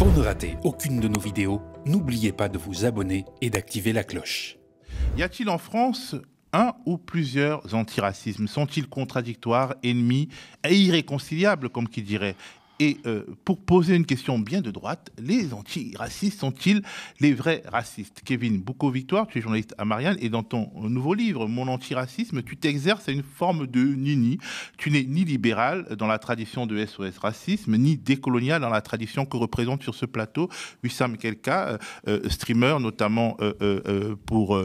Pour ne rater aucune de nos vidéos, n'oubliez pas de vous abonner et d'activer la cloche. Y a-t-il en France un ou plusieurs antiracismes? Sont-ils contradictoires, ennemis et irréconciliables, comme qui dirait? Et pour poser une question bien de droite, les antiracistes sont-ils les vrais racistes? Kevin Boucault-Victoire, tu es journaliste à Marianne, et dans ton nouveau livre, Mon antiracisme, tu t'exerces à une forme de nini. Tu n'es ni libéral dans la tradition de SOS Racisme, ni décolonial dans la tradition que représente sur ce plateau Wissam Kelka, streamer notamment pour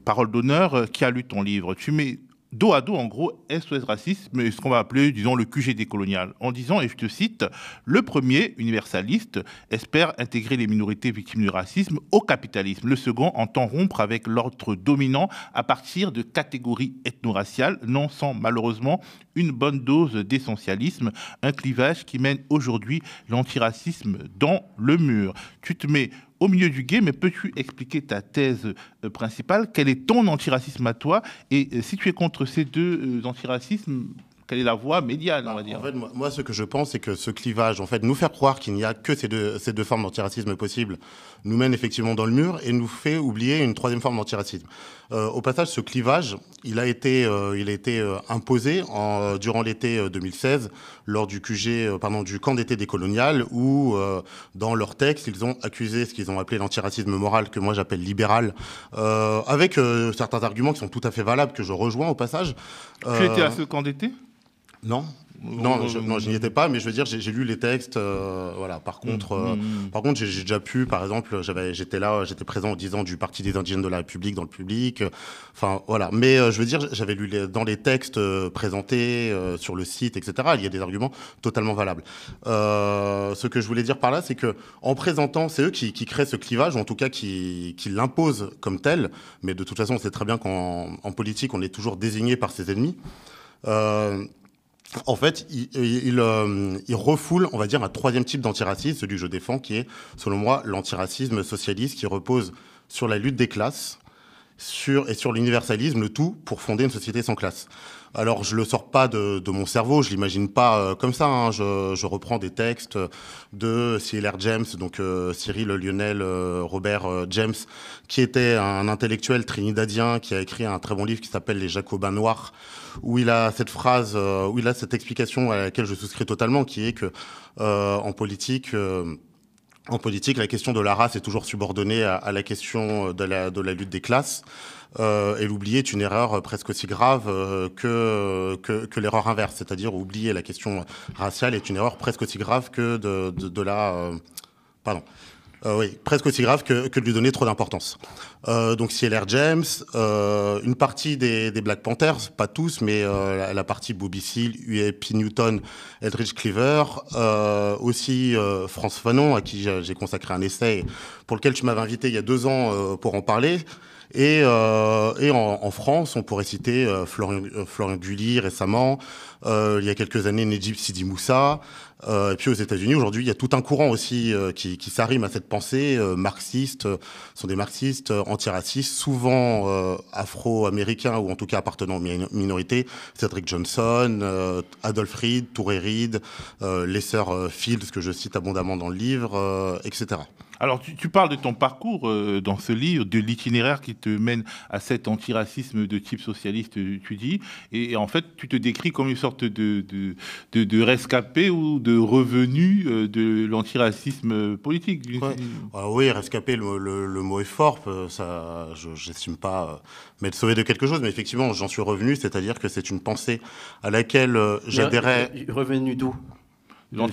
Parole d'honneur, qui a lu ton livre. Tu mets dos à dos, en gros, SOS Racisme, ce qu'on va appeler, disons, le QG décolonial, en disant, et je te cite, le premier, universaliste, espère intégrer les minorités victimes du racisme au capitalisme. Le second entend rompre avec l'ordre dominant à partir de catégories ethno-raciales, non sans malheureusement une bonne dose d'essentialisme, un clivage qui mène aujourd'hui l'antiracisme dans le mur. Tu te mets au milieu du gué, mais peux-tu expliquer ta thèse principale? Quel est ton antiracisme à toi? Et si tu es contre ces deux antiracismes, quelle est la voie médiane, on va dire? En fait, moi, ce que je pense, c'est que ce clivage, en fait, nous faire croire qu'il n'y a que ces deux formes d'antiracisme possibles, nous mène effectivement dans le mur et nous fait oublier une troisième forme d'antiracisme. Au passage, ce clivage, il a été imposé durant l'été 2016, lors du du camp d'été décolonial, où, dans leur texte, ils ont accusé ce qu'ils ont appelé l'antiracisme moral, que moi j'appelle libéral, avec certains arguments qui sont tout à fait valables, que je rejoins au passage. Tu étais à ce camp d'été? Non. Non, je n'y étais pas, mais je veux dire, j'ai lu les textes, voilà. Par contre, j'ai déjà pu, par exemple, j'étais présent aux 10 ans du Parti des Indigènes de la République dans le public, enfin, voilà. Mais je veux dire, j'avais lu dans les textes présentés sur le site, etc., il y a des arguments totalement valables. Ce que je voulais dire par là, c'est que, en présentant, c'est eux qui créent ce clivage, ou en tout cas qui l'imposent comme tel, mais de toute façon, on sait très bien qu'en politique, on est toujours désigné par ses ennemis. En fait, il refoule, on va dire, un troisième type d'antiracisme, celui que je défends, qui est, selon moi, l'antiracisme socialiste, qui repose sur la lutte des classes, sur l'universalisme, le tout pour fonder une société sans classe. Alors, je le sors pas de mon cerveau, je l'imagine pas comme ça, hein. Je reprends des textes de C.L.R. James, donc Cyril Lionel Robert James, qui était un intellectuel trinidadien qui a écrit un très bon livre qui s'appelle Les Jacobins Noirs, où il a cette phrase, où il a cette explication à laquelle je souscris totalement, qui est que en politique, la question de la race est toujours subordonnée à la question de la lutte des classes. Et l'oublier est une erreur presque aussi grave que l'erreur inverse, c'est-à-dire oublier la question raciale est une erreur presque aussi grave que presque aussi grave que de lui donner trop d'importance. Donc C.L.R. James, une partie des Black Panthers, pas tous, mais la partie Bobby Seale, U.A.P. Newton, Eldridge Cleaver, aussi France Fanon, à qui j'ai consacré un essai pour lequel tu m'avais invité il y a 2 ans pour en parler. Et en France, on pourrait citer Florian Gully récemment, il y a quelques années Nedjib Sidi Moussa, et puis aux États-Unis aujourd'hui, il y a tout un courant aussi qui s'arrime à cette pensée marxiste, sont des marxistes antiracistes, souvent afro-américains ou en tout cas appartenant aux minorités, Cedric Johnson, Adolph Reed, Touré Reed, les sœurs Fields que je cite abondamment dans le livre, etc. Alors, tu parles de ton parcours dans ce livre, de l'itinéraire qui te mène à cet antiracisme de type socialiste, tu dis, et en fait, tu te décris comme une sorte de rescapé ou de revenu de l'antiracisme politique. Ouais. Oui, rescapé, le mot est fort, ça, j'estime pas m'être sauvé de quelque chose, mais effectivement, j'en suis revenu, c'est-à-dire que c'est une pensée à laquelle j'adhérais. Revenu d'où? Non,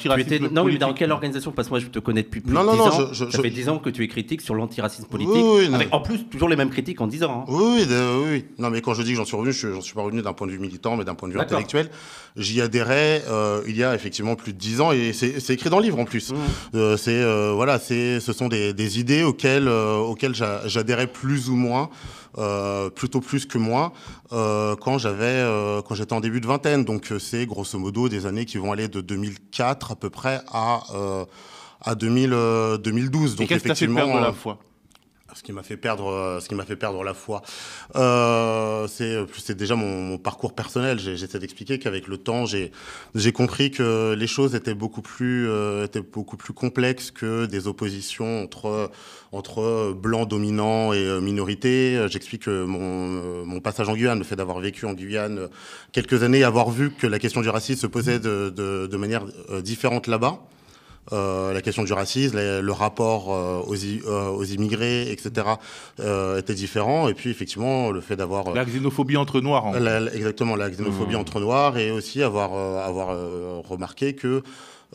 mais dans quelle organisation? Parce que moi, je te connais depuis plus de 10 ans. Ça fait 10 ans que tu es critique sur l'antiracisme politique. Oui, avec, en plus, toujours les mêmes critiques en 10 ans. Hein. Oui. Non, mais quand je dis que j'en suis revenu, j'en suis pas revenu d'un point de vue militant, mais d'un point de vue intellectuel. J'y adhérais il y a effectivement plus de 10 ans, et c'est écrit dans le livre en plus. Ce sont des idées auxquelles j'adhérais plus ou moins. Plutôt plus que moins quand j'étais en début de vingtaine, donc c'est grosso modo des années qui vont aller de 2004 à peu près à 2012. Donc qu'est-ce que t'as fait perdre la foi? Ce qui m'a fait perdre la foi, c'est déjà mon parcours personnel. J'essaie d'expliquer qu'avec le temps, j'ai compris que les choses étaient beaucoup plus complexes que des oppositions entre blancs dominants et minorités. J'explique que mon passage en Guyane, le fait d'avoir vécu en Guyane quelques années, avoir vu que la question du racisme se posait de manière différente là-bas. La question du racisme, le rapport aux immigrés, etc., était différent. Et puis, effectivement, le fait d'avoir... La xénophobie entre Noirs. Exactement, la xénophobie entre Noirs. Et aussi avoir remarqué que,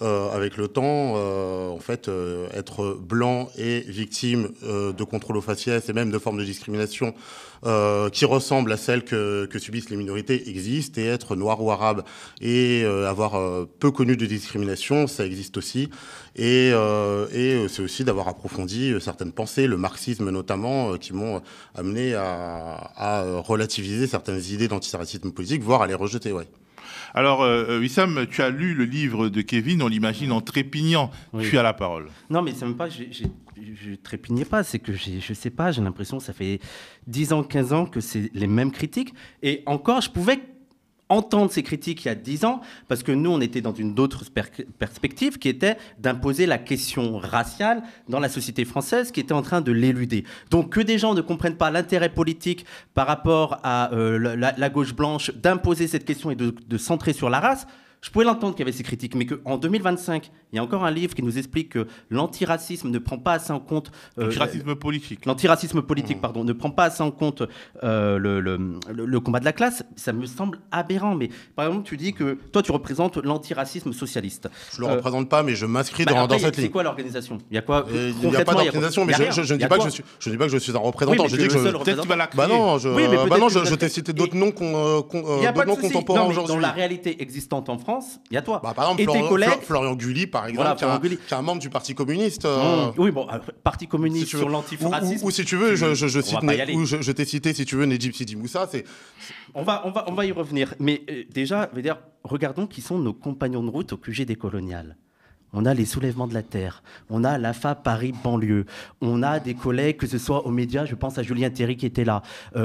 avec le temps, en fait, être blanc et victime de contrôle aux faciès et même de formes de discrimination qui ressemblent à celles que subissent les minorités existe, et être noir ou arabe et avoir peu connu de discrimination, ça existe aussi. Et c'est aussi d'avoir approfondi certaines pensées, le marxisme notamment, qui m'ont amené à relativiser certaines idées d'antiracisme politique, voire à les rejeter, ouais. Alors, Wissam, tu as lu le livre de Kevin, on l'imagine en trépignant. Oui. Tu as la parole. Non, mais c'est même pas... Je trépignais pas, c'est que je sais pas, j'ai l'impression que ça fait 10 ans, 15 ans que c'est les mêmes critiques. Et encore, je pouvais entendre ces critiques il y a 10 ans, parce que nous, on était dans une autre perspective qui était d'imposer la question raciale dans la société française, qui était en train de l'éluder. Donc que des gens ne comprennent pas l'intérêt politique par rapport à la gauche blanche, d'imposer cette question et de centrer sur la race, je pouvais l'entendre qu'il y avait ces critiques, mais qu'en 2025, il y a encore un livre qui nous explique que l'antiracisme ne prend pas assez en compte... l'antiracisme politique. L'antiracisme politique, pardon, ne prend pas assez en compte le combat de la classe. Ça me semble aberrant. Mais par exemple, tu dis que toi, tu représentes l'antiracisme socialiste. Je ne le représente pas, mais je m'inscris dans cette ligne. C'est quoi l'organisation ? Il y a quoi ? Il n'y a pas d'organisation, mais je ne dis pas que je suis un représentant. Oui, je dis que peut-être qu'il va la créer. Je t'ai cité d'autres noms contemporains aujourd'hui. Dans la réalité existante en France, il y a toi. Par exemple, Florian Gulli, par exemple, qui est un membre du Parti communiste. Oui, bon, Parti communiste sur l'antifascisme. Ou si tu veux, je t'ai cité, si tu veux, Nedjib Sidi Moussa. On va y revenir. Mais déjà, regardons qui sont nos compagnons de route au QG décolonial. On a les soulèvements de la terre, on a l'AFA Paris banlieue, on a des collègues, que ce soit aux médias, je pense à Julien Théry qui était là,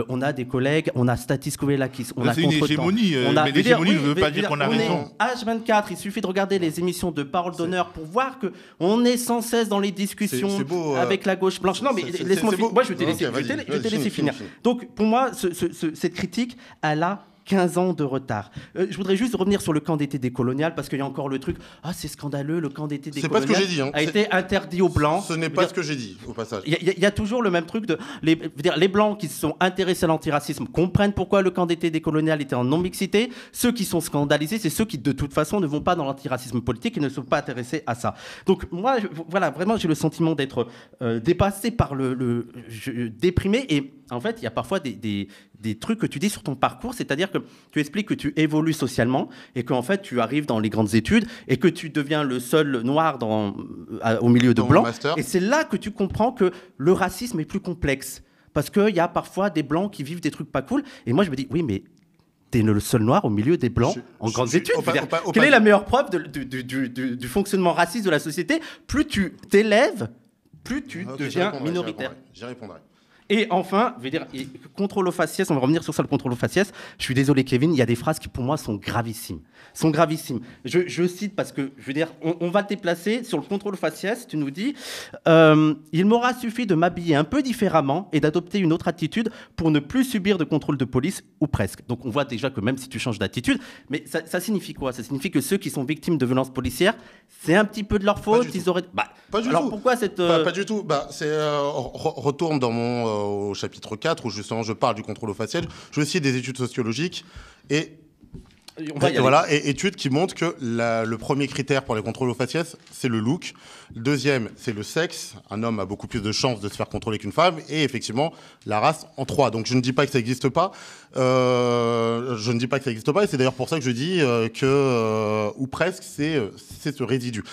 on a des collègues, on a Statis Kovelakis, on a c'est une hégémonie, mais l'hégémonie ne veut pas dire qu'on a raison. H24, il suffit de regarder les émissions de Parole d'honneur pour voir qu'on est sans cesse dans les discussions avec la gauche blanche. Non, mais laisse-moi finir. Moi, je vais te laisser finir. Donc, pour moi, cette critique, elle a 15 ans de retard. Je voudrais juste revenir sur le camp d'été décolonial, parce qu'il y a encore le truc, c'est scandaleux, le camp d'été décolonial c'est pas ce que j'ai dit, a été interdit aux Blancs. Ce n'est pas ce que j'ai dit, au passage. Il y a toujours le même truc de... Les Blancs qui se sont intéressés à l'antiracisme comprennent pourquoi le camp d'été décolonial était en non-mixité. Ceux qui sont scandalisés, c'est ceux qui, de toute façon, ne vont pas dans l'antiracisme politique et ne sont pas intéressés à ça. Donc, moi, vraiment, j'ai le sentiment d'être dépassé par déprimé. Et en fait, il y a parfois des trucs que tu dis sur ton parcours, c'est-à-dire que tu expliques que tu évolues socialement et qu'en fait, tu arrives dans les grandes études et que tu deviens le seul noir au milieu de blancs. Et c'est là que tu comprends que le racisme est plus complexe. Parce qu'il y a parfois des blancs qui vivent des trucs pas cool. Et moi, je me dis, oui, mais t'es le seul noir au milieu des blancs en grandes études. Quelle est la meilleure preuve du fonctionnement raciste de la société ? Plus tu t'élèves, plus tu deviens minoritaire. J'y répondrai. Et enfin, contrôle au faciès, on va revenir sur ça, le contrôle au faciès. Je suis désolé, Kevin, il y a des phrases qui, pour moi, sont gravissimes. Je cite parce que, on va te déplacer sur le contrôle au faciès. Tu nous dis « Il m'aura suffi de m'habiller un peu différemment et d'adopter une autre attitude pour ne plus subir de contrôle de police, ou presque. » Donc, on voit déjà que même si tu changes d'attitude, mais ça signifie quoi ? Ça signifie que ceux qui sont victimes de violences policières, c'est un petit peu de leur faute. Ils auraient... Pas du tout. Pourquoi cette... Pas du tout. Retourne dans au chapitre 4, où justement je parle du contrôle au faciès. Je cite des études sociologiques et études qui montrent que le premier critère pour les contrôles au faciès, c'est le look. Le deuxième, c'est le sexe. Un homme a beaucoup plus de chances de se faire contrôler qu'une femme. Et effectivement, la race en 3. Donc je ne dis pas que ça n'existe pas. Et c'est d'ailleurs pour ça que je dis que, ou presque, c'est ce résidu.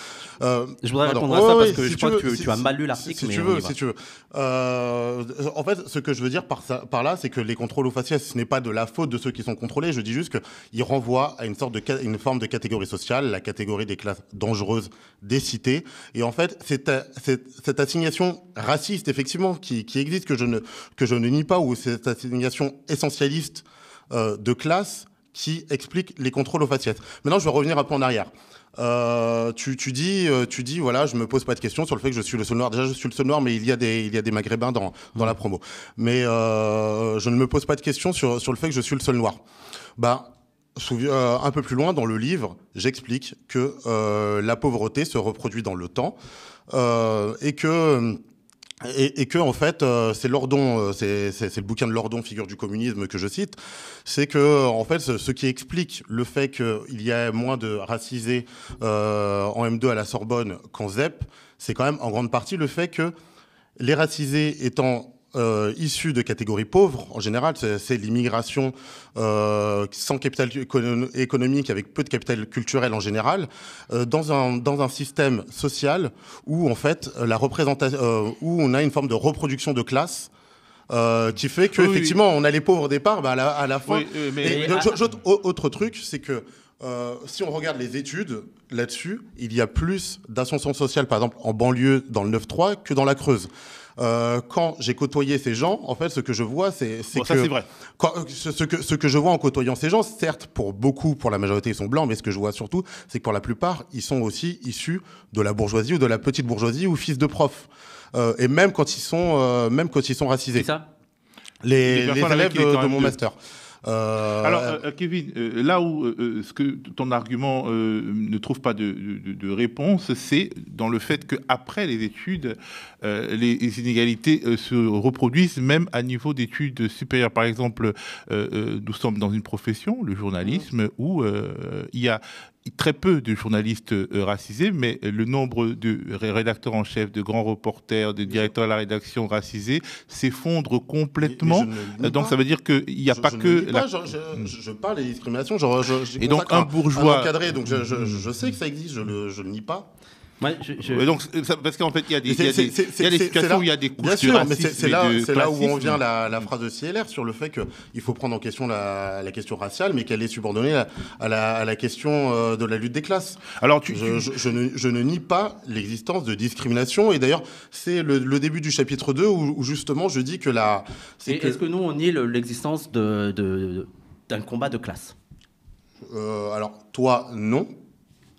Je voudrais répondre à ça parce que je crois que tu as mal lu l'article. Si tu veux. En fait, ce que je veux dire par là, c'est que les contrôles au faciès, ce n'est pas de la faute de ceux qui sont contrôlés. Je dis juste qu'ils renvoient renvoie à une forme de catégorie sociale, la catégorie des classes dangereuses des cités. Et en fait, cette assignation raciste, effectivement, qui existe, que je ne nie pas, ou cette assignation essentialiste de classe qui explique les contrôles aux faciès. Maintenant, je vais revenir un peu en arrière. Tu dis, voilà, je me pose pas de questions sur le fait que je suis le seul noir. Déjà, je suis le seul noir, mais il y a des maghrébins dans la promo. Mais je ne me pose pas de questions sur le fait que je suis le seul noir. Un peu plus loin dans le livre, j'explique que la pauvreté se reproduit dans le temps et que en fait c'est Lordon, c'est le bouquin de Lordon, Figure du communisme, que je cite. C'est que en fait ce qui explique le fait qu'il y a moins de racisés en M2 à la Sorbonne qu'en ZEP, c'est quand même en grande partie le fait que les racisés étant issus de catégories pauvres, en général, c'est l'immigration sans capital économique, avec peu de capital culturel en général, dans un système social où en fait la représentation, où on a une forme de reproduction de classe. Qui fait que effectivement on a les pauvres au départ, à la fin. Autre truc, c'est que si on regarde les études là-dessus, il y a plus d'ascension sociale, par exemple en banlieue dans le 9-3 que dans la Creuse. Quand j'ai côtoyé ces gens, en fait, ce que je vois, c'est que ça, c'est vrai. Ce que je vois en côtoyant ces gens, certes, pour la majorité, ils sont blancs, mais ce que je vois surtout, c'est que pour la plupart, ils sont aussi issus de la bourgeoisie ou de la petite bourgeoisie ou fils de profs. Et même quand ils sont racisés. C'est ça. Les élèves de mon master. Alors, Kevin, là où ce que ton argument ne trouve pas de réponse, c'est dans le fait qu'après les études, les inégalités se reproduisent même à niveau d'études supérieures. Par exemple, nous sommes dans une profession, le journalisme, où il y a très peu de journalistes racisés, mais le nombre de rédacteurs en chef, de grands reporters, de directeurs à la rédaction racisés s'effondre complètement. Donc ça veut dire qu'il n'y a pas que... Je parle des discriminations. Et donc un bourgeois... encadré, donc je sais que ça existe, je ne nie pas. Ouais, donc, parce qu'en fait, il y a des situations où il y a des couches de racisme. C'est là où on vient la phrase de CLR sur le fait qu'il faut prendre en question la question raciale, mais qu'elle est subordonnée à la question de la lutte des classes. Alors, je ne nie pas l'existence de discrimination, et d'ailleurs, c'est le début du chapitre 2 où justement je dis que la... Est-ce que nous, on nie l'existence d'un combat de classe ? Alors, toi, non.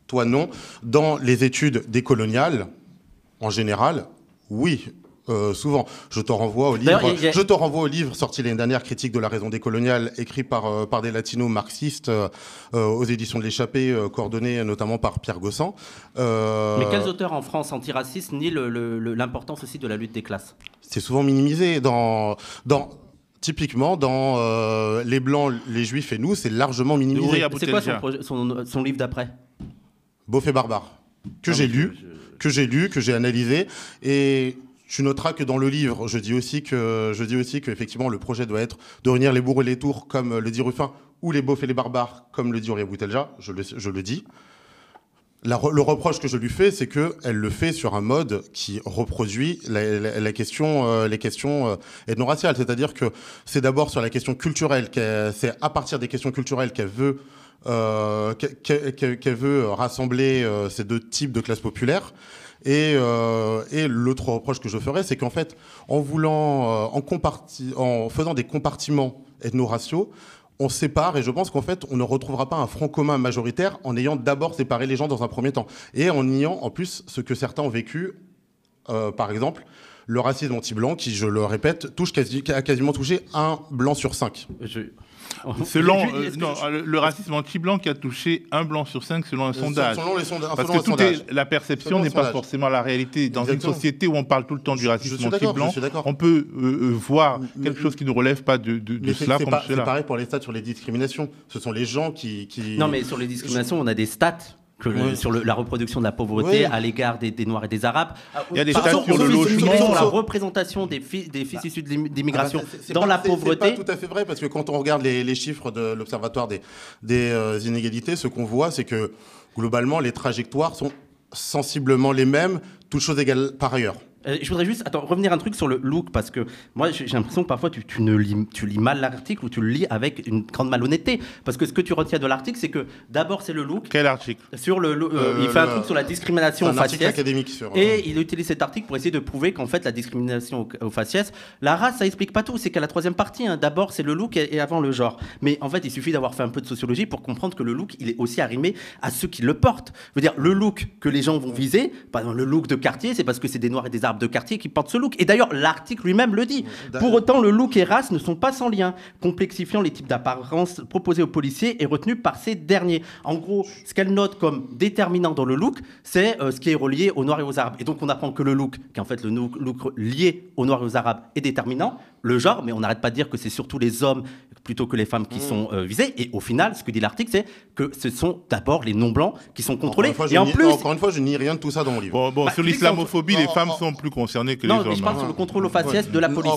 Toi, non. Dans les études décoloniales, en général, oui, souvent. Je te renvoie au livre sorti l'année dernière, Critique de la raison décoloniale, écrit par des latinos marxistes aux éditions de l'Échappée, coordonné notamment par Pierre Gossan. Mais quels auteurs en France antiracistes nient l'importance aussi de la lutte des classes ? C'est souvent minimisé typiquement, dans les Blancs, les Juifs et nous, c'est largement minimisé. C'est quoi son livre d'après ? Beauf et barbare, que j'ai lu, que j'ai analysé, et tu noteras que dans le livre, je dis aussi que effectivement le projet doit être de réunir les bourgs et les tours, comme le dit Ruffin, ou les beaufs et les barbares, comme le dit Ouria Boutelja, je le dis. Le reproche que je lui fais, c'est qu'elle le fait sur un mode qui reproduit les questions ethno-raciales. C'est-à-dire que c'est d'abord sur la question culturelle, c'est à partir des questions culturelles qu'elle veut rassembler ces deux types de classes populaires. Et l'autre reproche que je ferais, c'est qu'en fait, en faisant des compartiments ethno-raciaux, on sépare, et je pense qu'en fait, on ne retrouvera pas un front commun majoritaire en ayant d'abord séparé les gens dans un premier temps. Et en niant, en plus, ce que certains ont vécu, par exemple, le racisme anti-blanc, qui, je le répète, a quasiment touché 1 blanc sur 5. Le racisme anti-blanc qui a touché 1 blanc sur 5 selon un sondage. Parce que la perception n'est pas forcément la réalité. Dans une société où on parle tout le temps du racisme anti-blanc, on peut voir quelque chose qui ne relève pas de cela. C'est pareil pour les stats sur les discriminations. Ce sont les gens qui... Non, mais sur les discriminations, on a des stats. Sur la reproduction de la pauvreté à l'égard des Noirs et des Arabes. Il y a des stats sur le logement. Sur la représentation des fils issus d'immigration dans la pauvreté. C'est pas tout à fait vrai, parce que quand on regarde les chiffres de l'Observatoire des inégalités, ce qu'on voit, c'est que globalement, les trajectoires sont sensiblement les mêmes, toutes choses égales par ailleurs. Je voudrais juste revenir un truc sur le look, parce que moi j'ai l'impression que parfois tu lis mal l'article, ou tu le lis avec une grande malhonnêteté. Parce que ce que tu retiens de l'article, c'est que d'abord c'est le look. Quel article? Sur il fait un truc sur la discrimination au faciès. Académique sur, et il utilise cet article pour essayer de prouver qu'en fait la discrimination au faciès, la race, ça explique pas tout. C'est qu'à la troisième partie, hein, d'abord c'est le look et avant le genre. Mais en fait, il suffit d'avoir fait un peu de sociologie pour comprendre que le look, il est aussi arrimé à ceux qui le portent. Je veux dire, le look que les gens vont viser, par exemple le look de quartier, c'est parce que c'est des noirs et des arabes de quartier qui portent ce look. Et d'ailleurs, l'article lui-même le dit. Pour autant, le look et race ne sont pas sans lien, complexifiant les types d'apparence proposés aux policiers et retenus par ces derniers. En gros, ce qu'elle note comme déterminant dans le look, c'est ce qui est relié aux noirs et aux arabes. Et donc, on apprend que le look, qui est en fait le look lié aux noirs et aux arabes, est déterminant. Le genre, mais on n'arrête pas de dire que c'est surtout les hommes plutôt que les femmes qui sont visés. Et au final, ce que dit l'article, c'est que ce sont d'abord les non-blancs qui sont contrôlés. Encore une fois, je nie rien de tout ça dans mon livre. Bon, sur l'islamophobie, les femmes sont plus concernées que les hommes. Non, mais je parle sur le contrôle au faciès de la police.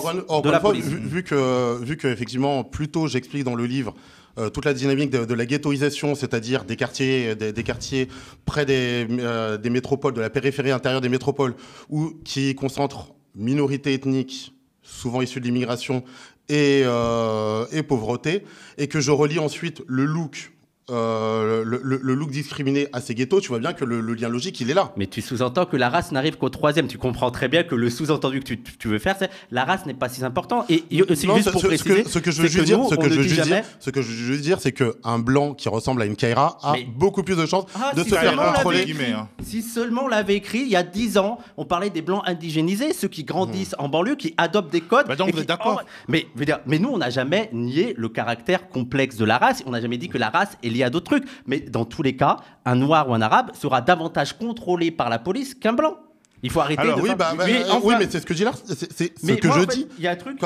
Vu que effectivement, plus tôt j'explique dans le livre toute la dynamique de la ghettoisation, c'est-à-dire des quartiers près des métropoles, de la périphérie intérieure des métropoles, qui concentrent minorités ethniques, souvent issues de l'immigration, et pauvreté, et que je relie ensuite le look discriminé à ces ghettos, tu vois bien que le lien logique, il est là. Mais tu sous-entends que la race n'arrive qu'au troisième. Tu comprends très bien que le sous-entendu que tu veux faire, c'est la race n'est pas si important. Et c'est juste pour préciser, ce que je veux dire, c'est qu'un blanc qui ressemble à une Kaira a beaucoup plus de chances de se faire contrôler. Si seulement on l'avait écrit il y a 10 ans, on parlait des blancs indigénisés, ceux qui grandissent en banlieue, qui adoptent des codes. Bah donc vous êtes d'accord. Mais nous, on n'a jamais nié le caractère complexe de la race. On n'a jamais dit que la race est lié à d'autres trucs, mais dans tous les cas, un noir ou un arabe sera davantage contrôlé par la police qu'un blanc. Il faut arrêter de oui, mais c'est ce que je dis là. C'est ce que je dis. Il y a un truc.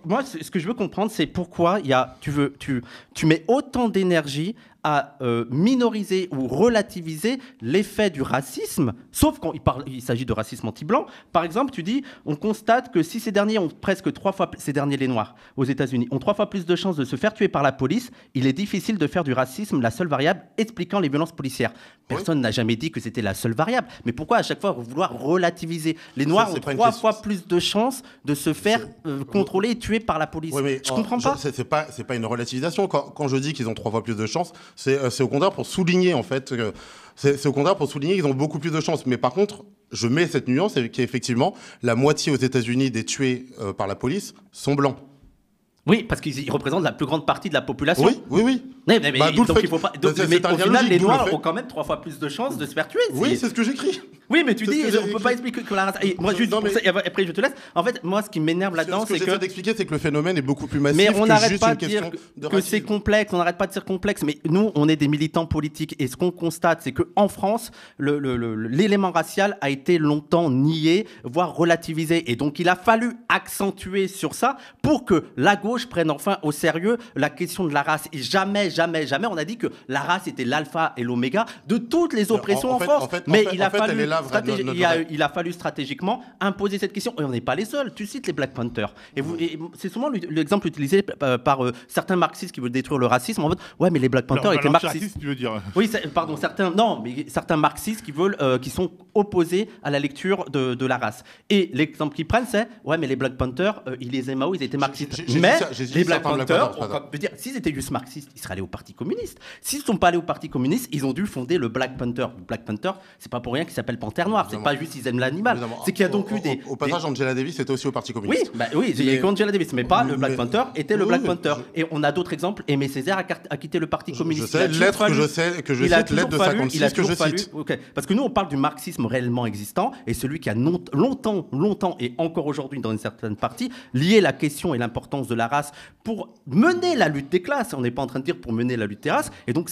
Moi, ce que je veux comprendre, c'est pourquoi tu mets autant d'énergie à minoriser ou relativiser l'effet du racisme, sauf quand il s'agit de racisme anti-blanc. Par exemple, tu dis, on constate que si ces derniers ont presque 3 fois, ces derniers les Noirs aux États-Unis, ont 3 fois plus de chances de se faire tuer par la police, il est difficile de faire du racisme la seule variable expliquant les violences policières. Personne n'a jamais dit que c'était la seule variable. Mais pourquoi à chaque fois vouloir relativiser? Les Noirs ont 3 fois plus de chances de se faire contrôler et tuer par la police. Je comprends pas. C'est pas une relativisation. Quand je dis qu'ils ont 3 fois plus de chances, c'est au contraire pour souligner en fait. C'est au contraire pour souligner qu'ils ont beaucoup plus de chances. Mais par contre, je mets cette nuance qu'effectivement, la moitié aux États-Unis des tués par la police sont blancs. Oui, parce qu'ils représentent la plus grande partie de la population. Oui. Mais donc il faut pas. Mais au final, les Noirs ont quand même 3 fois plus de chances de se faire tuer. Oui, c'est ce que j'écris. Oui, mais tu dis, on ne peut pas expliquer que la race. Moi, juste pour ça, après, je te laisse. En fait, moi, ce qui m'énerve là-dedans, c'est que. Ce que j'essaie d'expliquer, c'est que le phénomène est beaucoup plus massif. Mais on n'arrête pas de dire que c'est complexe. On n'arrête pas de dire complexe. Mais nous, on est des militants politiques. Et ce qu'on constate, c'est qu'en France, l'élément racial a été longtemps nié, voire relativisé. Et donc, il a fallu accentuer sur ça pour que la gauche prenne enfin au sérieux la question de la race. Et jamais, on a dit que la race était l'alpha et l'oméga de toutes les oppressions en France. Mais il a fallu stratégiquement imposer cette question. Et on n'est pas les seuls. Tu cites les Black Panthers. Et c'est souvent l'exemple utilisé par certains marxistes qui veulent détruire le racisme. En fait, ouais, mais les Black Panthers étaient marxistes. Tu veux dire. Oui, pardon, certains marxistes qui sont opposés à la lecture de la race. Et l'exemple qu'ils prennent, c'est ouais, mais les Black Panthers, les Mao, ils étaient marxistes. Mais les Black Panthers, s'ils étaient juste marxistes, ils seraient allés au Parti communiste. S'ils ne sont pas allés au Parti communiste, ils ont dû fonder le Black Panther. Le Black Panther, c'est pas pour rien qu'il s'appelle Panthère Noire. C'est pas juste qu'ils aiment l'animal. C'est qu'il y a donc eu des. Au passage, Angela Davis était aussi au Parti communiste. Oui, il y a Angela Davis, mais pas le Black Panther était le Black Panther. Et on a d'autres exemples. Aimé Césaire a quitté le Parti communiste. Je sais, lettre que je cite, lettre de 56 que je cite. Parce que nous, on parle du marxisme réellement existant et celui qui a longtemps et encore aujourd'hui dans une certaine partie lié la question et l'importance de la race pour mener la lutte des classes. On n'est pas en train de dire pour mener la lutte des races. Et donc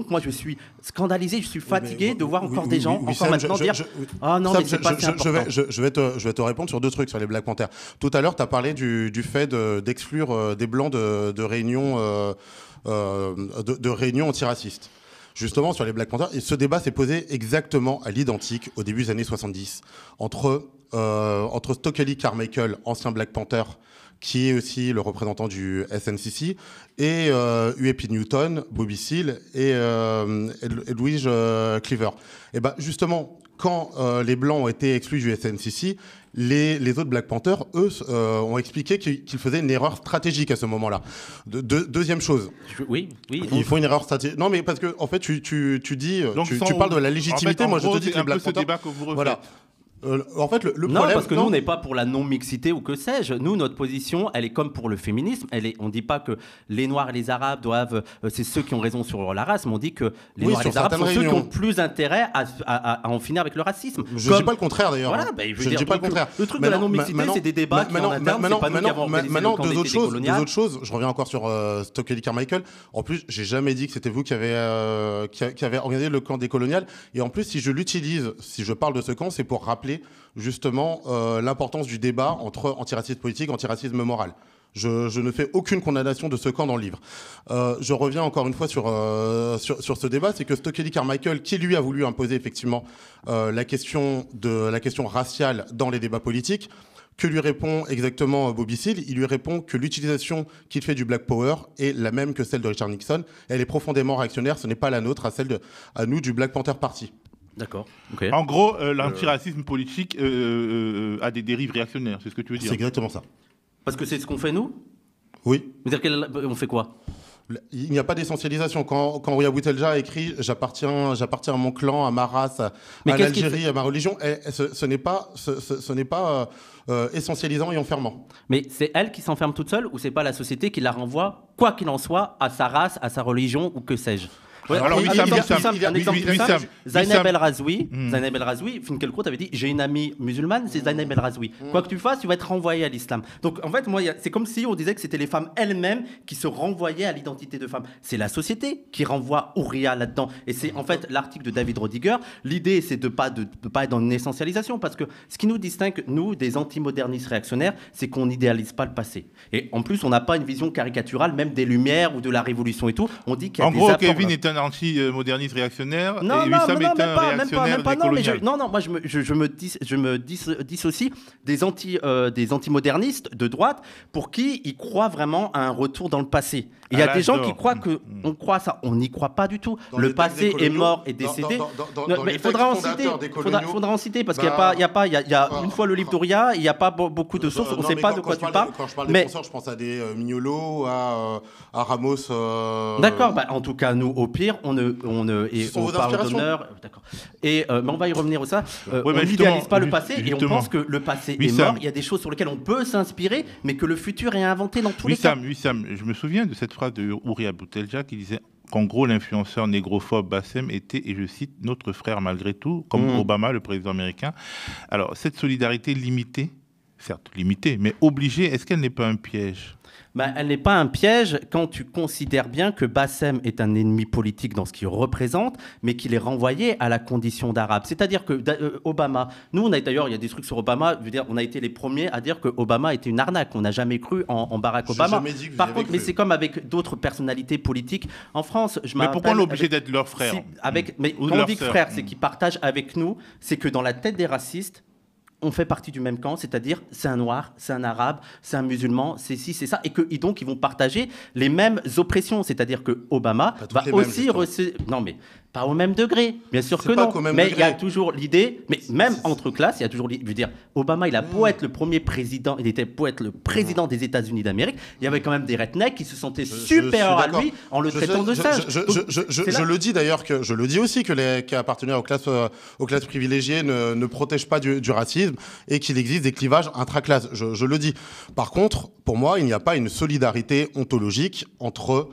moi, je suis scandalisé, je suis fatigué de voir encore des gens maintenant dire ah non, mais c'est pas si important. Je vais te répondre sur 2 trucs sur les Black Panthers. Tout à l'heure, tu as parlé du fait d'exclure des blancs de réunions antiracistes. Justement, sur les Black Panthers, et ce débat s'est posé exactement à l'identique au début des années 70 entre Stokely Carmichael, ancien Black Panther, qui est aussi le représentant du SNCC, et U.A.P. Newton, Bobby Seale et Edwidge Cleaver. Et ben justement, quand les Blancs ont été exclus du SNCC, les autres Black Panthers, eux, ont expliqué qu'ils faisaient une erreur stratégique à ce moment-là. Deuxième chose. Oui. Il faut une erreur stratégique. Non, mais parce que, en fait, tu dis, Donc, tu parles de la légitimité. En fait, moi, je te dis que les c'est un peu Black ce Panthers. débat que vous refaites. Voilà. En fait, le Non, problème. parce que nous, on n'est pas pour la non-mixité ou que sais-je. Nous, notre position, elle est comme pour le féminisme. On ne dit pas que les Noirs et les Arabes doivent. C'est ceux qui ont raison sur la race, mais on dit que les Noirs et les Arabes sont ceux qui ont plus intérêt à en finir avec le racisme. Je ne dis pas le contraire, d'ailleurs. Voilà, je ne dis pas le contraire. Le truc de la non-mixité, c'est des débats qui en interne, c'est pas nous qui avons organisé le camp d'été décolonial. Deux autres choses. Je reviens encore sur Stokely Carmichael. En plus, j'ai jamais dit que c'était vous qui avez organisé le camp décolonial. Et en plus, si je l'utilise, si je parle de ce camp, c'est pour rappeler justement l'importance du débat entre antiracisme politique et antiracisme moral. Je ne fais aucune condamnation de ce camp dans le livre. Je reviens encore une fois sur ce débat, c'est que Stokely Carmichael, qui lui a voulu imposer effectivement la question raciale dans les débats politiques, que lui répond exactement Bobby Seale? Il lui répond que l'utilisation qu'il fait du Black Power est la même que celle de Richard Nixon. Elle est profondément réactionnaire, ce n'est pas la nôtre, à nous du Black Panther Party. D'accord. Okay. En gros, l'antiracisme politique a des dérives réactionnaires, c'est ce que tu veux dire? C'est exactement ça. Parce que c'est ce qu'on fait nous? Oui. On fait quoi? Il n'y a pas d'essentialisation. Quand Ouya Boutelja a écrit « J'appartiens à mon clan, à ma race, à l'Algérie, à ma religion », ce n'est pas essentialisant et enfermant. Mais c'est elle qui s'enferme toute seule ou c'est pas la société qui la renvoie, quoi qu'il en soit, à sa race, à sa religion ou que sais-je? Ouais, alors, un exemple très simple. Zainab El Razoui, Finkielkraut avait dit j'ai une amie musulmane, c'est Zainab El Razoui. Quoi que tu fasses, tu vas être renvoyé à l'islam. Donc en fait, moi, c'est comme si on disait que c'était les femmes elles-mêmes qui se renvoyaient à l'identité de femme. C'est la société qui renvoie Ouria là-dedans. Et c'est en fait l'article de David Rodiger. L'idée, c'est de pas être dans une essentialisation, parce que ce qui nous distingue, nous, des antimodernistes réactionnaires, c'est qu'on n'idéalise pas le passé. Et en plus, on n'a pas une vision caricaturale, même des Lumières ou de la Révolution et tout. On dit qu'il y a des apports. Kevin est un anti-moderniste réactionnaire non, et Wissam est un réactionnaire décolonial. Non, moi je me dissocie des antimodernistes de droite pour qui ils croient vraiment à un retour dans le passé. Il y a des gens qui croient qu'on croit à ça. On n'y croit pas du tout. Le passé est mort et décédé. Mais il faudra en citer parce qu'il y a une fois le livre d'Ouria, il n'y a pas beaucoup de sources. On ne sait pas de quoi tu parles. Quand je parle des penseurs, je pense à des Mignolo, à Ramos. D'accord. En tout cas, nous, au pire, on parle d'honneur. D'accord. Mais on va y revenir au ça. On n'idéalise pas le passé et on pense que le passé est mort. Il y a des choses sur lesquelles on peut s'inspirer, mais que le futur est inventé dans tous les cas. Wissam, je me souviens de cette phrase de Ouria Boutelja qui disait qu'en gros, l'influenceur négrophobe Bassem était, et je cite, notre frère malgré tout, comme Obama, le président américain. Alors, cette solidarité limitée, certes limitée, mais obligée, est-ce qu'elle n'est pas un piège ? Elle n'est pas un piège quand tu considères bien que Bassem est un ennemi politique dans ce qu'il représente, mais qu'il est renvoyé à la condition d'arabe. C'est-à-dire que Obama, nous, d'ailleurs, il y a des trucs sur Obama, je veux dire, on a été les premiers à dire que Obama était une arnaque. On n'a jamais cru en Barack Obama. Par contre, mais c'est comme avec d'autres personnalités politiques. En France, mais pourquoi on est obligé d'être leur frère mais quand on dit frère, c'est qu'ils partagent avec nous, c'est que dans la tête des racistes, on fait partie du même camp, c'est-à-dire c'est un noir, c'est un arabe, c'est un musulman, c'est ci, c'est ça, et donc ils vont partager les mêmes oppressions, c'est-à-dire que Obama va aussi non mais pas au même degré, bien sûr que non, mais il y a toujours l'idée, mais même entre classes, il y a toujours l'idée, je veux dire, Obama il a beau être le premier président, il était beau être le président des États-Unis d'Amérique, il y avait quand même des rednecks qui se sentaient supérieurs à lui en le traitant de singe. Je le dis d'ailleurs que je le dis aussi que les qui appartenaient aux classes privilégiées ne protègent pas du racisme et qu'il existe des clivages intraclasses. Je le dis. Par contre, pour moi, il n'y a pas une solidarité ontologique entre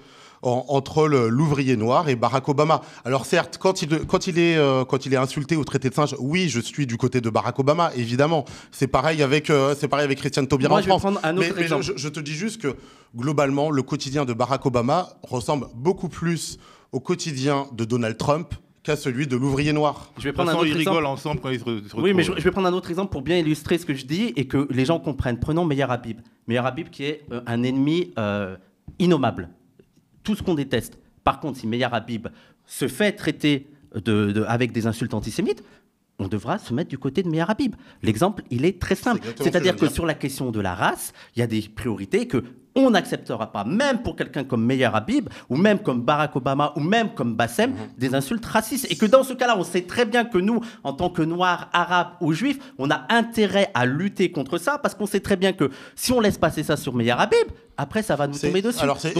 l'ouvrier noir et Barack Obama. Alors certes, quand il est insulté au traité de singe, oui, je suis du côté de Barack Obama, évidemment. C'est pareil avec Christiane Taubira en France. Mais je te dis juste que globalement, le quotidien de Barack Obama ressemble beaucoup plus au quotidien de Donald Trump qu'à celui de l'ouvrier noir. Je vais prendre un autre exemple. Ils rigolent ensemble quand ils se retrouvent. Oui, mais je vais prendre un autre exemple pour bien illustrer ce que je dis et que les gens comprennent. Prenons Meir Habib. Meir Habib qui est un ennemi innommable. Tout ce qu'on déteste. Par contre, si Meir Habib se fait traiter avec des insultes antisémites, on devra se mettre du côté de Meir Habib. L'exemple, il est très simple. C'est-à-dire que sur la question de la race, il y a des priorités que on n'acceptera pas, même pour quelqu'un comme Meyer Habib, ou même comme Barack Obama, ou même comme Bassem, des insultes racistes. Et que dans ce cas-là, on sait très bien que nous, en tant que Noirs, Arabes ou Juifs, on a intérêt à lutter contre ça, parce qu'on sait très bien que si on laisse passer ça sur Meyer Habib, après, ça va nous tomber dessus. Alors, c'est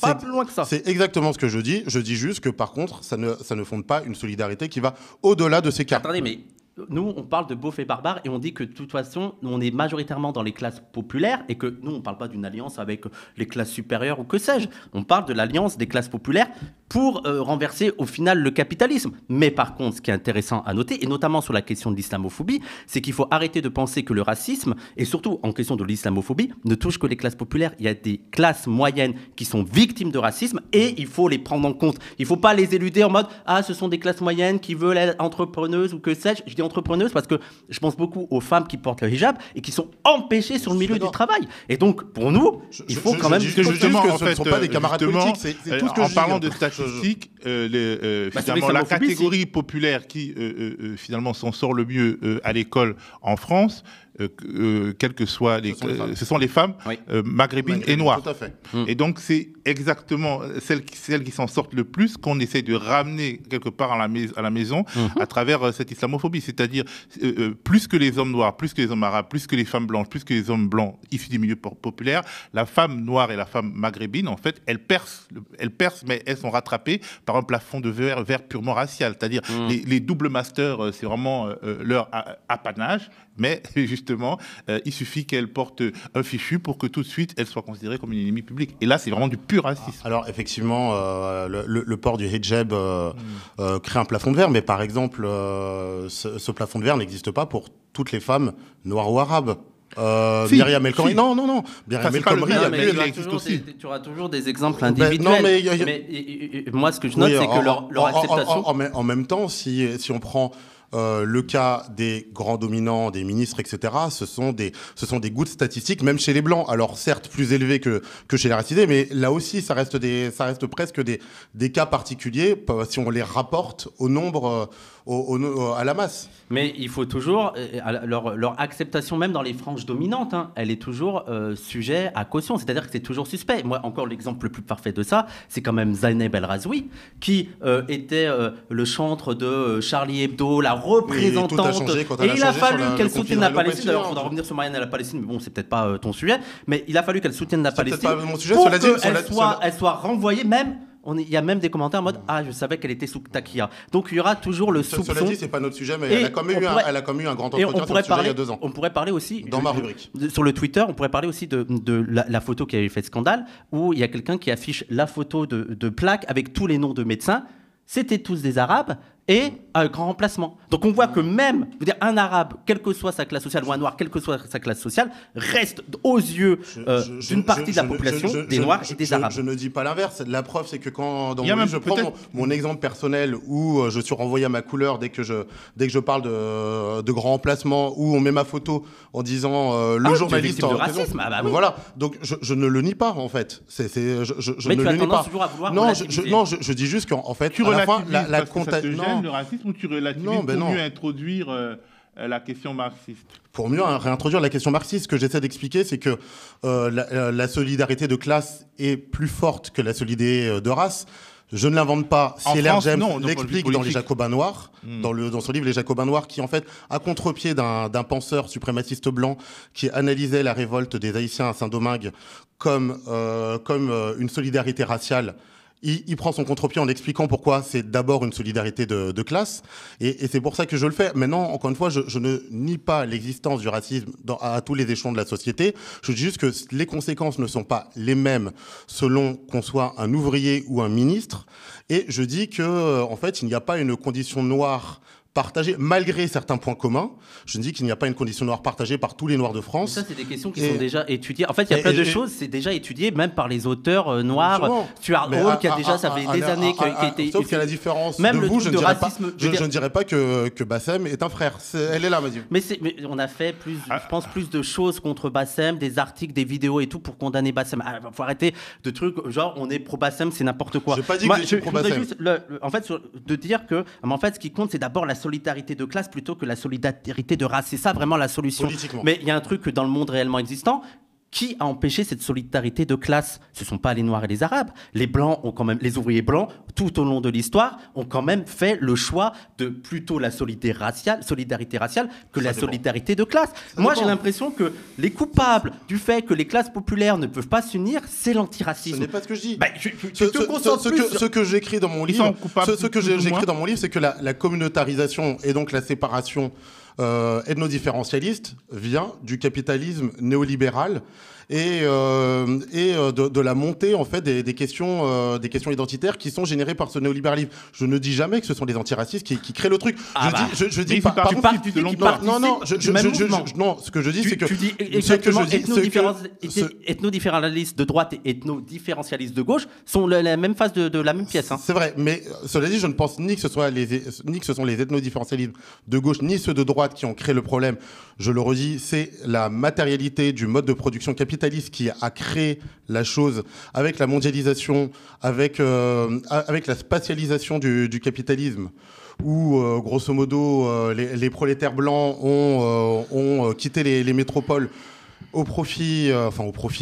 pas plus loin que ça. C'est exactement ce que je dis. Je dis juste que, par contre, ça ne fonde pas une solidarité qui va au-delà de ces cas. Attendez, mais nous, on parle de beaufs et barbares et on dit que de toute façon, nous, on est majoritairement dans les classes populaires et que nous, on ne parle pas d'une alliance avec les classes supérieures ou que sais-je. On parle de l'alliance des classes populaires pour renverser au final le capitalisme. Mais par contre, ce qui est intéressant à noter, et notamment sur la question de l'islamophobie, c'est qu'il faut arrêter de penser que le racisme, et surtout en question de l'islamophobie, ne touche que les classes populaires. Il y a des classes moyennes qui sont victimes de racisme et il faut les prendre en compte. Il ne faut pas les éluder en mode « Ah, ce sont des classes moyennes qui veulent être entrepreneuses ou que sais-je ». Je dis entrepreneuses parce que je pense beaucoup aux femmes qui portent le hijab et qui sont empêchées sur le milieu du travail. Et donc, pour nous, il faut quand même... que justement, ce ne sont pas des camarades politiques, c'est tout ce que je dis. En parlant de statistiques, finalement, la catégorie populaire qui finalement s'en sort le mieux à l'école en France, quelles que soient les... Ce sont les femmes maghrébines et noires. Tout à fait. Et donc, c'est exactement celles qui s'en sortent le plus qu'on essaie de ramener quelque part à la maison à travers cette islamophobie. C'est-à-dire, plus que les hommes noirs, plus que les hommes arabes, plus que les femmes blanches, plus que les hommes blancs issus des milieux populaires, la femme noire et la femme maghrébine, en fait, elles percent, mais elles sont rattrapées par un plafond de verre purement racial. C'est-à-dire, les doubles masters, c'est vraiment leur apanage, mais justement, il suffit qu'elles portent un fichu pour que tout de suite, elles soient considérées comme une ennemie publique. Et là, c'est vraiment du pur racisme. Alors, effectivement, le port du hijab crée un plafond de verre, mais par exemple, ce plafond de verre n'existe pas pour toutes les femmes noires ou arabes. Myriam El Khomri. Non. Myriam El Khomri, tu auras toujours des exemples individuels. Mais moi, ce que je note, c'est que leur acceptation... En même temps, si on prend... le cas des grands dominants, des ministres, etc., ce sont des gouttes statistiques, même chez les Blancs. Alors, certes, plus élevés que chez les racisés, mais là aussi, ça reste presque des cas particuliers si on les rapporte au nombre, à la masse. Mais il faut toujours, leur acceptation, même dans les franges dominantes, elle est toujours sujet à caution. C'est-à-dire que c'est toujours suspect. Moi, encore l'exemple le plus parfait de ça, c'est quand même Zainab El Razoui, qui était le chantre de Charlie Hebdo, la représentante. Oui, tout a changé quand elle et il a fallu qu'elle soutienne la Palestine. D'ailleurs, il faudra revenir sur Marianne et la Palestine, mais bon, c'est peut-être pas ton sujet. Mais il a fallu qu'elle soutienne la Palestine pas mon sujet, pour qu'elle soit renvoyée même. Il y a même des commentaires en mode « Ah, je savais qu'elle était sous taquilla ». Donc, il y aura toujours le soupçon. Cela dit, c'est pas notre sujet, mais elle a quand même eu un grand entretien sur ce sujet il y a 2 ans. On pourrait parler aussi... Dans ma rubrique. Sur le Twitter, on pourrait parler aussi de la photo qui avait fait scandale, où il y a quelqu'un qui affiche la photo de plaque avec tous les noms de médecins. C'était tous des Arabes et un grand remplacement. Donc on voit que même, un Arabe, quelle que soit sa classe sociale, ou un Noir, quelle que soit sa classe sociale, reste aux yeux d'une partie de la population, des Noirs et des Arabes. Je ne dis pas l'inverse. La preuve, c'est que quand dans mon livre, je prends mon exemple personnel où je suis renvoyé à ma couleur dès que je parle de grand remplacement, où on met ma photo en disant le journaliste en racisme. Oui. Voilà. Donc je ne le nie pas en fait. Je mais ne le nie pas. Toujours à vouloir non, je dis juste qu'en fait, tu à la fin, le racisme ou tu relativises pour mieux introduire la question marxiste? Pour mieux réintroduire la question marxiste, ce que j'essaie d'expliquer, c'est que la solidarité de classe est plus forte que la solidarité de race. Je ne l'invente pas. C.L.R. James l'explique dans Les Jacobins Noirs, dans son livre Les Jacobins Noirs, qui en fait, à contre-pied d'un penseur suprémaciste blanc qui analysait la révolte des Haïtiens à Saint-Domingue comme une solidarité raciale. Il prend son contre-pied en expliquant pourquoi c'est d'abord une solidarité de classe. Et c'est pour ça que je le fais. Maintenant, encore une fois, je ne nie pas l'existence du racisme à tous les échelons de la société. Je dis juste que les conséquences ne sont pas les mêmes selon qu'on soit un ouvrier ou un ministre. Et je dis que, en fait, il n'y a pas une condition noire partagée, malgré certains points communs. Je dis qu'il n'y a pas une condition noire partagée par tous les Noirs de France. Mais ça, c'est des questions qui sont déjà étudiées. En fait, il y a plein de choses, c'est déjà étudié, même par les auteurs noirs. Stuart Hall, qui a déjà, ça fait des années qu'il a été... Sauf qu'à la différence même de vous, je ne dirais pas que Bassem est un frère. Elle est là, Mathieu. Mais on a fait je pense, plus de choses contre Bassem, des articles, des vidéos et tout pour condamner Bassem. Il faut arrêter de trucs, genre, on est pro-Bassem, c'est n'importe quoi. Je n'ai pas dit que je suis pro-Bassem. En fait, de dire que, en fait, ce qui compte, c'est d'abord la solidarité de classe plutôt que la solidarité de race. C'est ça vraiment la solution. Mais il y a un truc dans le monde réellement existant. Qui a empêché cette solidarité de classe? Ce ne sont pas les Noirs et les Arabes. Les Blancs ont quand même, les ouvriers blancs, tout au long de l'histoire, ont quand même fait le choix de plutôt la solidarité raciale que la solidarité de classe. Moi, j'ai l'impression que les coupables du fait que les classes populaires ne peuvent pas s'unir, c'est l'antiracisme. Ce n'est pas ce que je dis. Ce que j'écris dans mon livre, j'écris dans mon livre, c'est que la communautarisation et donc la séparation ethno-différentialiste vient du capitalisme néolibéral et de la montée en fait des questions identitaires qui sont générées par ce néolibéralisme. Je ne dis jamais que ce sont les antiracistes qui créent le truc. Je dis pas. Non. Ce que je dis, c'est que tu dis exactement ethnodifferentialistes de droite et ethnodifferentialistes de gauche sont la même face de la même pièce. Hein. C'est vrai, mais cela dit, je ne pense ni que ce sont les ethnodifferentialistes de gauche ni ceux de droite qui ont créé le problème. Je le redis, c'est la matérialité du mode de production capitaliste qui a créé la chose avec la mondialisation, avec la spatialisation du capitalisme, où grosso modo les prolétaires blancs ont quitté les métropoles au profit,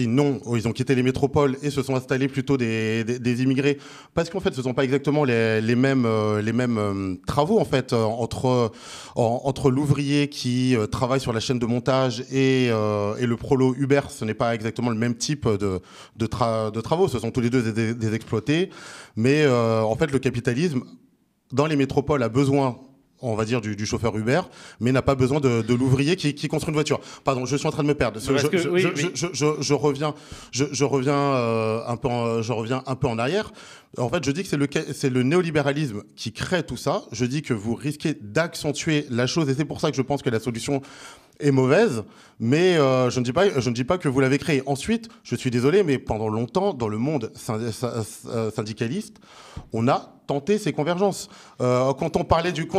non, ils ont quitté les métropoles et se sont installés plutôt des immigrés, parce qu'en fait, ce ne sont pas exactement les mêmes travaux en fait entre l'ouvrier qui travaille sur la chaîne de montage et le prolo Uber. Ce n'est pas exactement le même type de travaux. Ce sont tous les deux des exploités, mais en fait, le capitalisme dans les métropoles a besoin, on va dire, du chauffeur Uber, mais n'a pas besoin de l'ouvrier qui construit une voiture. Pardon, je suis en train de me perdre. Je reviens un peu en arrière. En fait, je dis que c'est le néolibéralisme qui crée tout ça. Je dis que vous risquez d'accentuer la chose, et c'est pour ça que je pense que la solution est mauvaise, mais je ne dis pas que vous l'avez créée. Ensuite, je suis désolé, mais pendant longtemps, dans le monde syndicaliste, on a tenté ces convergences. Quand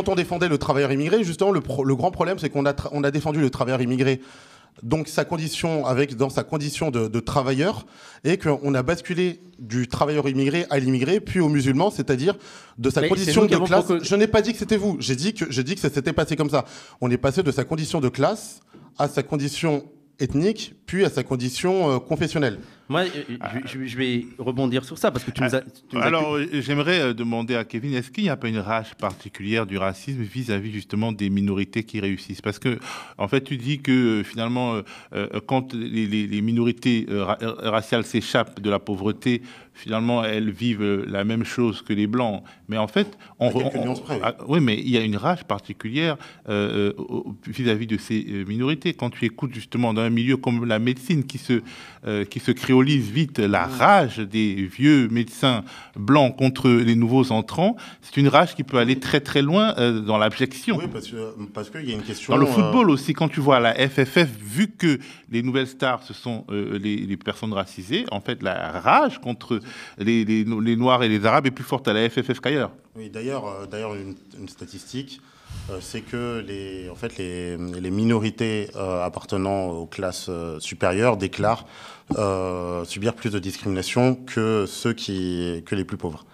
on défendait le travailleur immigré, justement, le grand problème, c'est qu'on a défendu le travailleur immigré donc dans sa condition de travailleur, et qu'on a basculé du travailleur immigré à l'immigré, puis au musulman, c'est-à-dire de sa condition de classe. Je n'ai pas dit que c'était vous, j'ai dit que ça s'était passé comme ça. On est passé de sa condition de classe à sa condition ethnique, puis à sa condition confessionnelle. Moi, je vais rebondir sur ça, parce que tu nous as... Alors, j'aimerais demander à Kevin, est-ce qu'il n'y a pas une rage particulière du racisme vis-à-vis justement des minorités qui réussissent? Parce que, en fait, tu dis que finalement, quand les minorités raciales s'échappent de la pauvreté, finalement, elles vivent la même chose que les Blancs. Mais en fait, oui, mais il y a une rage particulière vis-à-vis de ces minorités. Quand tu écoutes justement dans un milieu comme la médecine qui se créolise vite la rage des vieux médecins blancs contre les nouveaux entrants, c'est une rage qui peut aller très très loin dans l'abjection. Oui, parce qu'il y a une question... Dans le football aussi, quand tu vois la FFF, vu que les nouvelles stars, ce sont les personnes racisées, en fait, la rage contre les Noirs et les Arabes est plus forte à la FFF qu'ailleurs. Oui, d'ailleurs, une statistique, c'est que les minorités appartenant aux classes supérieures déclarent subir plus de discrimination que les plus pauvres.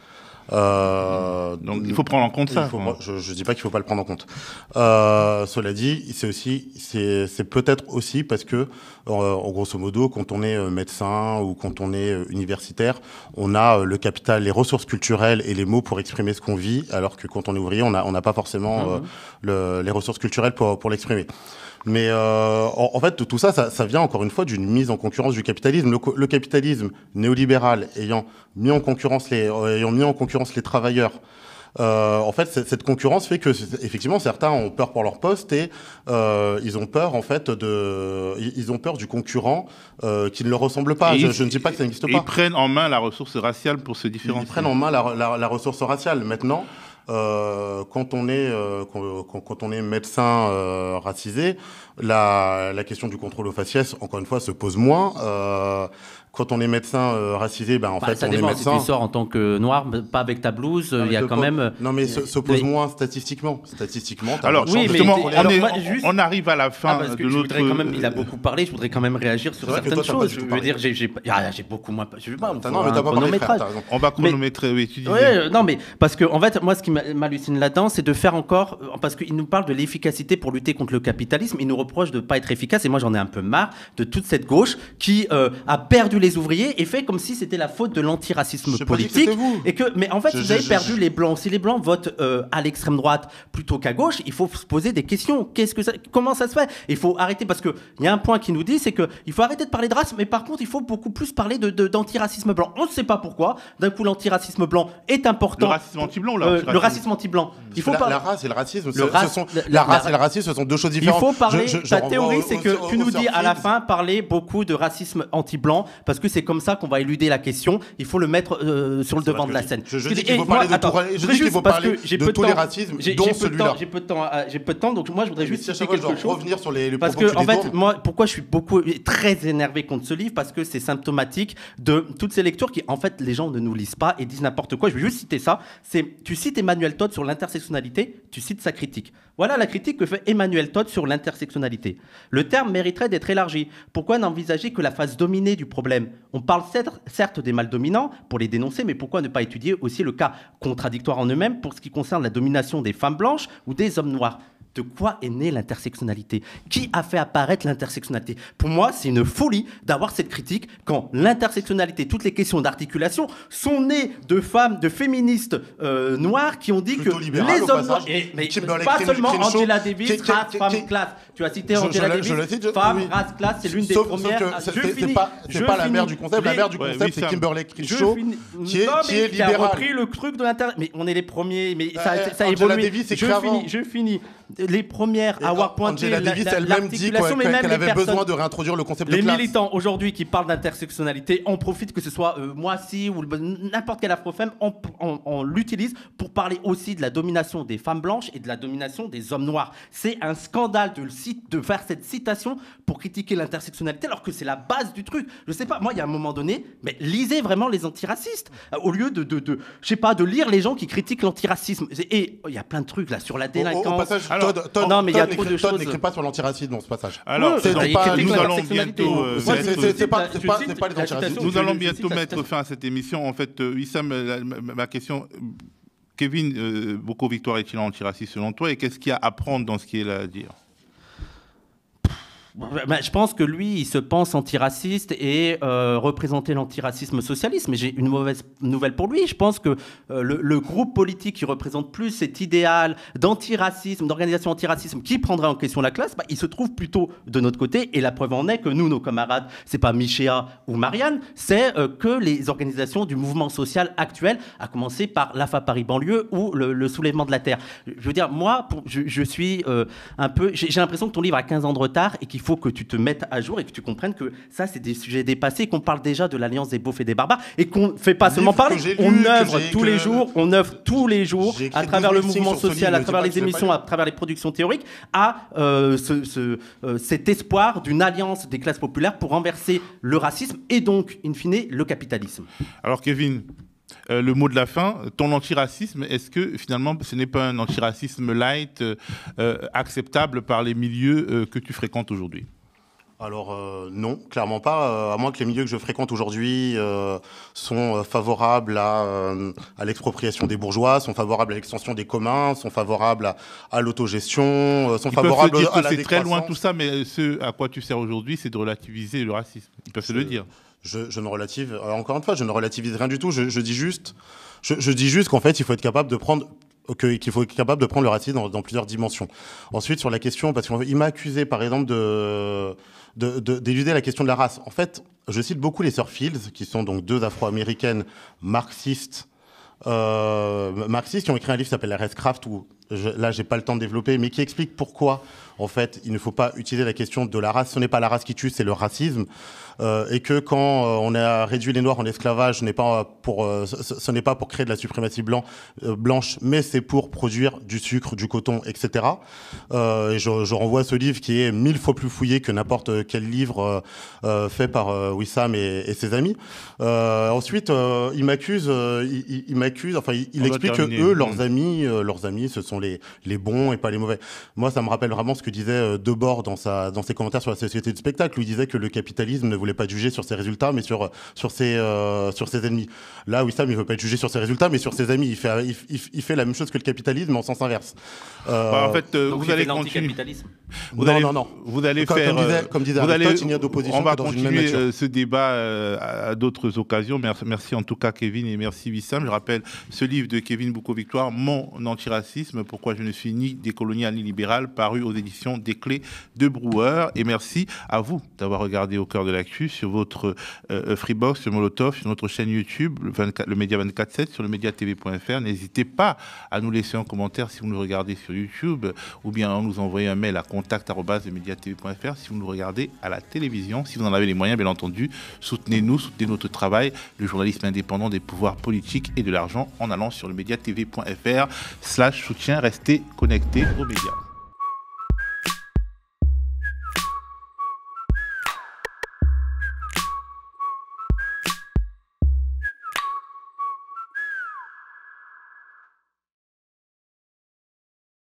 Donc il faut prendre en compte ça. Je dis pas qu'il faut pas le prendre en compte. Cela dit, c'est peut-être aussi parce que, en grosso modo, quand on est médecin ou quand on est universitaire, on a le capital, les ressources culturelles et les mots pour exprimer ce qu'on vit, alors que quand on est ouvrier, on n'a pas forcément les ressources culturelles pour l'exprimer. Mais en fait, tout ça vient encore une fois d'une mise en concurrence du capitalisme. Le capitalisme néolibéral ayant mis en concurrence les travailleurs. En fait, cette concurrence fait que effectivement certains ont peur pour leur poste et ils ont peur en fait ils ont peur du concurrent qui ne leur ressemble pas. Je ne dis pas que ça n'existe pas. Ils prennent en main la ressource raciale pour se différencier. Ils prennent en main la ressource raciale. Maintenant, quand on est médecin racisé, la question du contrôle au faciès, encore une fois, se pose moins. Quand on est médecin racisé, en fait, on est médecin. Si tu sors en tant que noir, pas avec ta blouse, il y a quand même. Non, mais se pose moins statistiquement. Alors, oui, justement, on arrive à la fin de notre. Il a beaucoup parlé. Je voudrais quand même réagir sur certaines choses. Je veux dire, j'ai beaucoup moins. Je veux pas. Non, mais t'as pas parlé, frère. On va chronométrer. Oui, tu disais. Ouais, non, mais parce que en fait, moi, ce qui m'hallucine là-dedans, c'est de faire encore, parce qu'il nous parle de l'efficacité pour lutter contre le capitalisme. Il nous reproche de ne pas être efficace. Et moi, j'en ai un peu marre de toute cette gauche qui a perdu les ouvriers et fait comme si c'était la faute de l'antiracisme politique. Mais en fait, vous avez perdu les Blancs. Si les Blancs votent à l'extrême droite plutôt qu'à gauche, il faut se poser des questions. Comment ça se fait? Il faut arrêter, parce qu'il y a un point qui nous dit, c'est qu'il faut arrêter de parler de race, mais par contre, il faut beaucoup plus parler d'antiracisme blanc. On ne sait pas pourquoi. D'un coup, l'antiracisme blanc est important. Le racisme anti-blanc, le racisme anti-blanc. La race et le racisme, la race et le racisme, ce sont deux choses différentes. Il faut parler. Ta théorie, c'est que tu nous dis à la fin parler beaucoup de racisme anti-blanc, parce que c'est comme ça qu'on va éluder la question. Il faut le mettre sur le devant de la scène. Je dis qu'il faut parler de tous les racismes, dont celui-là. J'ai peu de temps, donc moi je voudrais juste citer quelque chose. Revenir sur les parce que en fait, moi, pourquoi je suis très énervé contre ce livre, parce que c'est symptomatique de toutes ces lectures qui, en fait, les gens ne nous lisent pas et disent n'importe quoi. Je vais juste citer ça. Tu cites Emmanuel Todd sur l'intersectionnalité, tu cites sa critique. Voilà la critique que fait Emmanuel Todd sur l'intersectionnalité. Le terme mériterait d'être élargi. Pourquoi n'envisager que la phase dominée du problème? On parle certes des mâles dominants pour les dénoncer, mais pourquoi ne pas étudier aussi le cas contradictoire en eux-mêmes pour ce qui concerne la domination des femmes blanches ou des hommes noirs? De quoi est née l'intersectionnalité? Qui a fait apparaître l'intersectionnalité? Pour moi, c'est une folie d'avoir cette critique quand l'intersectionnalité, toutes les questions d'articulation sont nées de femmes, de féministes noires qui ont dit plutôt que les hommes noirs... Mais pas seulement Angela Davis, race, femme, classe. Tu as cité Angela Davis, femme, race, classe, c'est l'une des premières... C'est pas la mère du concept. La mère du concept, c'est Kimberlé Crenshaw, qui est libérale. Qui a repris le truc de l'inter... Mais on est les premiers, mais ça a évolué. Je finis. Les premières à avoir pointé Angela Davis elle-même dit qu'elle avait besoin de réintroduire le concept de classe. Les militants aujourd'hui qui parlent d'intersectionnalité en profitent, que ce soit moi si ou n'importe quel afrofemme, on l'utilise pour parler aussi de la domination des femmes blanches et de la domination des hommes noirs. C'est un scandale de faire cette citation pour critiquer l'intersectionnalité alors que c'est la base du truc. Je sais pas, moi il y a un moment donné, mais lisez vraiment les antiracistes au lieu de je sais pas, de lire les gens qui critiquent l'antiracisme. Et il y a plein de trucs là sur la délinquance. Au passage, Todd n'écrit pas sur l'antiracisme dans ce passage. Alors, nous allons bientôt. C'est pas les antiracistes. Nous allons bientôt mettre fin à cette émission. En fait, Wissam, ma question. Kevin Boko-Victoire est-il antiraciste selon toi? Et qu'est-ce qu'il y a à prendre dans ce qu'il a à dire? Je pense que lui, il se pense antiraciste et représenter l'antiracisme socialiste. Mais j'ai une mauvaise nouvelle pour lui. Je pense que le groupe politique qui représente plus cet idéal d'antiracisme, d'organisation antiracisme, qui prendrait en question la classe, il se trouve plutôt de notre côté. Et la preuve en est que nous, nos camarades, c'est pas Michéa ou Marianne, c'est que les organisations du mouvement social actuel, à commencer par l'AFA Paris Banlieue ou le Soulèvement de la Terre. Je veux dire, moi, je suis un peu... J'ai l'impression que ton livre a 15 ans de retard et qu'il faut que tu te mettes à jour et que tu comprennes que ça, c'est des sujets dépassés, qu'on parle déjà de l'alliance des beaufs et des barbares et qu'on ne fait pas seulement parler, on œuvre tous les jours à travers le mouvement social, à travers les émissions, à travers les productions théoriques, à cet espoir d'une alliance des classes populaires pour renverser le racisme et donc, in fine, le capitalisme. Alors, Kevin, le mot de la fin, ton antiracisme, est-ce que finalement ce n'est pas un antiracisme light acceptable par les milieux que tu fréquentes aujourd'hui? Alors non, clairement pas, à moins que les milieux que je fréquente aujourd'hui sont favorables à l'expropriation des bourgeois, sont favorables à l'extension des communs, sont favorables à l'autogestion, sont favorables à la décroissance. C'est très loin tout ça, mais ce à quoi tu sers aujourd'hui, c'est de relativiser le racisme. Ils peuvent se le dire. Je ne relativise, encore une fois, je ne relativise rien du tout. Je dis juste qu'en fait, il faut être capable de prendre le racisme dans plusieurs dimensions. Ensuite, sur la question, parce qu'il m'a accusé, par exemple, d'éluder la question de la race. En fait, je cite beaucoup les sœurs Fields, qui sont donc deux afro-américaines marxistes qui ont écrit un livre qui s'appelle Racecraft, où là, j'ai pas le temps de développer, mais qui explique pourquoi, en fait, il ne faut pas utiliser la question de la race. Ce n'est pas la race qui tue, c'est le racisme. Et que quand on a réduit les Noirs en esclavage, ce n'est pas pour créer de la suprématie blanche, mais c'est pour produire du sucre, du coton, etc. Et je renvoie à ce livre qui est 1000 fois plus fouillé que n'importe quel livre fait par Wissam et ses amis. Ensuite, il explique que eux, leurs amis, ce sont sont les bons et pas les mauvais. Moi, ça me rappelle vraiment ce que disait Debord dans ses commentaires sur la société du spectacle, où il disait que le capitalisme ne voulait pas juger sur ses résultats, mais sur ses ennemis. Là, Wissam, il veut pas être jugé sur ses résultats, mais sur ses amis. Il fait la même chose que le capitalisme, mais en sens inverse. En fait, Donc vous allez continuer. Non. Vous allez faire. Comme disait Aristote, il n'y a d'opposition on va que dans une même nature. continuer ce débat à d'autres occasions. Merci en tout cas, Kevin, et merci, Wissam. Je rappelle ce livre de Kevin Boucault-Victoire, Mon antiracisme, pourquoi je ne suis ni décolonial ni libéral, paru aux éditions des Clés de Brouwer. Et merci à vous d'avoir regardé Au cœur de l'actu sur votre Freebox, sur Molotov, sur notre chaîne YouTube, le Média 24/7, sur le mediatv.fr. N'hésitez pas à nous laisser un commentaire si vous nous regardez sur YouTube, ou bien à nous envoyer un mail à contact@mediatv.fr si vous nous regardez à la télévision. Si vous en avez les moyens, bien entendu, soutenez-nous, soutenez notre travail, le journalisme indépendant des pouvoirs politiques et de l'argent, en allant sur le mediatv.fr/soutien. Restez connectés aux médias.